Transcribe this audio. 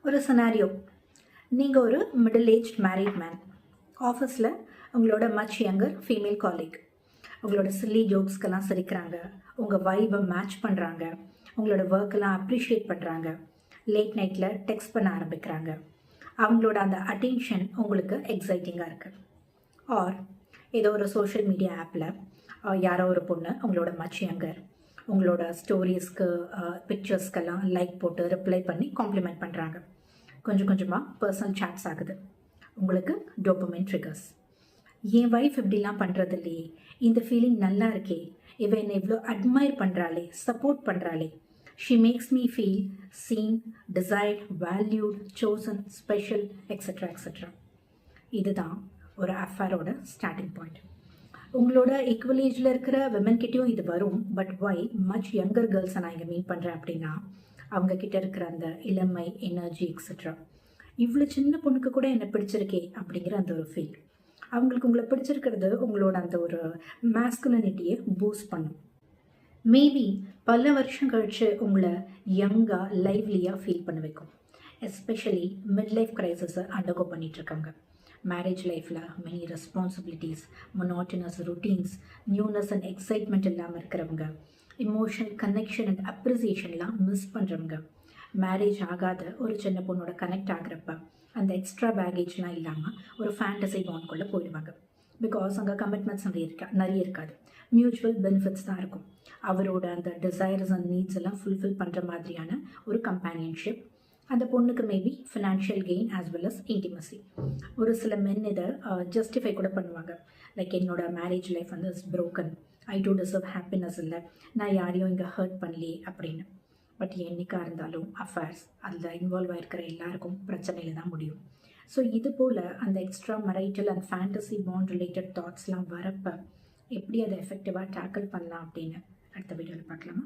ஒரு சினாரியோ, நீங்கள் ஒரு மிடில் ஏஜ் மேரிட் மேன். ஆஃபீஸில் உங்களோட மச் யங்கர் ஃபீமேல் காலீக் உங்களோட சில்லி ஜோக்ஸ்க்கெல்லாம் சிரிக்கிறாங்க, உங்கள் வைபை மேட்ச் பண்ணுறாங்க, உங்களோட ஒர்க்கெல்லாம் அப்ரிஷியேட் பண்ணுறாங்க, லேட் நைட்டில் டெக்ஸ்ட் பண்ண ஆரம்பிக்கிறாங்க. அவங்களோட அந்த அட்டென்ஷன் உங்களுக்கு எக்ஸைட்டிங்காக இருக்குது. ஆர் ஏதோ ஒரு சோஷியல் மீடியா ஆப்பில் யாரோ ஒரு பொண்ணு உங்களோட மச் யங்கர் உங்களோட ஸ்டோரிஸ்க்கு பிக்சர்ஸ்க்கெல்லாம் லைக் போட்டு ரிப்ளை பண்ணி காம்ப்ளிமெண்ட் பண்ணுறாங்க. கொஞ்சம் கொஞ்சமாக பர்சனல் சாட்ஸ் ஆகுது. உங்களுக்கு டோபமைன் ட்ரிகர்ஸ். என் வைஃப் இப்படிலாம் பண்ணுறது இல்லையே, இந்த ஃபீலிங் நல்லா இருக்கே, இவ என்னை இவ்வளோ அட்மையர் பண்ணுறாளே, சப்போர்ட் பண்ணுறாளே, she makes me feel seen, desired, valued, chosen, special, extra extra. இதுதான் ஒரு அஃபேரோட ஸ்டார்டிங் பாயிண்ட். உங்களோட ஈக்குவல் ஏஜில் இருக்கிற விமன்கிட்டையும் இது வரும். பட் வை மச் யங்கர் கேர்ள்ஸை நான் இங்கே மீன் பண்ணுறேன் அப்படின்னா, அவங்கக்கிட்ட இருக்கிற அந்த இளமை, எனர்ஜி, எக்ஸட்ரா. இவ்வளோ சின்ன பொண்ணுக்கு கூட என்னை பிடிச்சிருக்கே அப்படிங்கிற அந்த ஒரு ஃபீல். அவங்களுக்கு உங்களை பிடிச்சிருக்கிறது உங்களோட அந்த ஒரு மேஸ்குலினிட்டியை பூஸ்ட் பண்ணும். மேபி பல வருஷம் கழித்து உங்களை யங்காக, லைவ்லியாக ஃபீல் பண்ண வைக்கும். எஸ்பெஷலி மிட் லைஃப் க்ரைசிஸை அண்டர்கோ பண்ணிகிட்ருக்காங்க. மேரேஜ் லைஃப்பில் many responsibilities, monotonous routines, newness and excitement இல்லாமல் இருக்கிறவங்க, இமோஷனல் கனெக்ஷன் அண்ட் அப்ரிசியேஷன்லாம் மிஸ் பண்ணுறவங்க, மேரேஜ் ஆகாத ஒரு சின்ன பொண்ணோட கனெக்ட் ஆகிறப்ப அந்த எக்ஸ்ட்ரா பேகேஜ்லாம் இல்லாமல் ஒரு ஃபேண்டசி பாண்ட்குள்ளே போயிடுவாங்க. பிகாஸ் அங்கே கமிட்மெண்ட்ஸ் நிறைய இருக்காது. மியூச்சுவல் பெனிஃபிட்ஸ் தான் இருக்கும். அவரோட அந்த டிசைர்ஸ் அண்ட் நீட்ஸ் எல்லாம் ஃபுல்ஃபில் பண்ணுற மாதிரியான ஒரு கம்பேனியன்ஷிப். அந்த பொண்ணுக்கு maybe financial gain as well as intimacy. ஒரு சில மென் இதை ஜஸ்டிஃபை கூட பண்ணுவாங்க. லைக் என்னோட மேரேஜ் லைஃப் வந்து is broken, I do deserve happiness இல்லை, நான் யாரையும் இங்கே ஹர்ட் பண்ணலையே அப்படின்னு. பட் என்னைக்காக இருந்தாலும் அஃபேர்ஸ் அதில் இன்வால்வ் ஆகிருக்கிற எல்லாருக்கும் பிரச்சனையில் தான் முடியும். ஸோ இது போல் அந்த extra marital and fantasy bond related தாட்ஸ்லாம் வரப்போ எப்படி அதை எஃபெக்டிவாக டேக்கிள் பண்ணலாம் அப்படின்னு அடுத்த வீடியோவில் பார்க்கலாமா?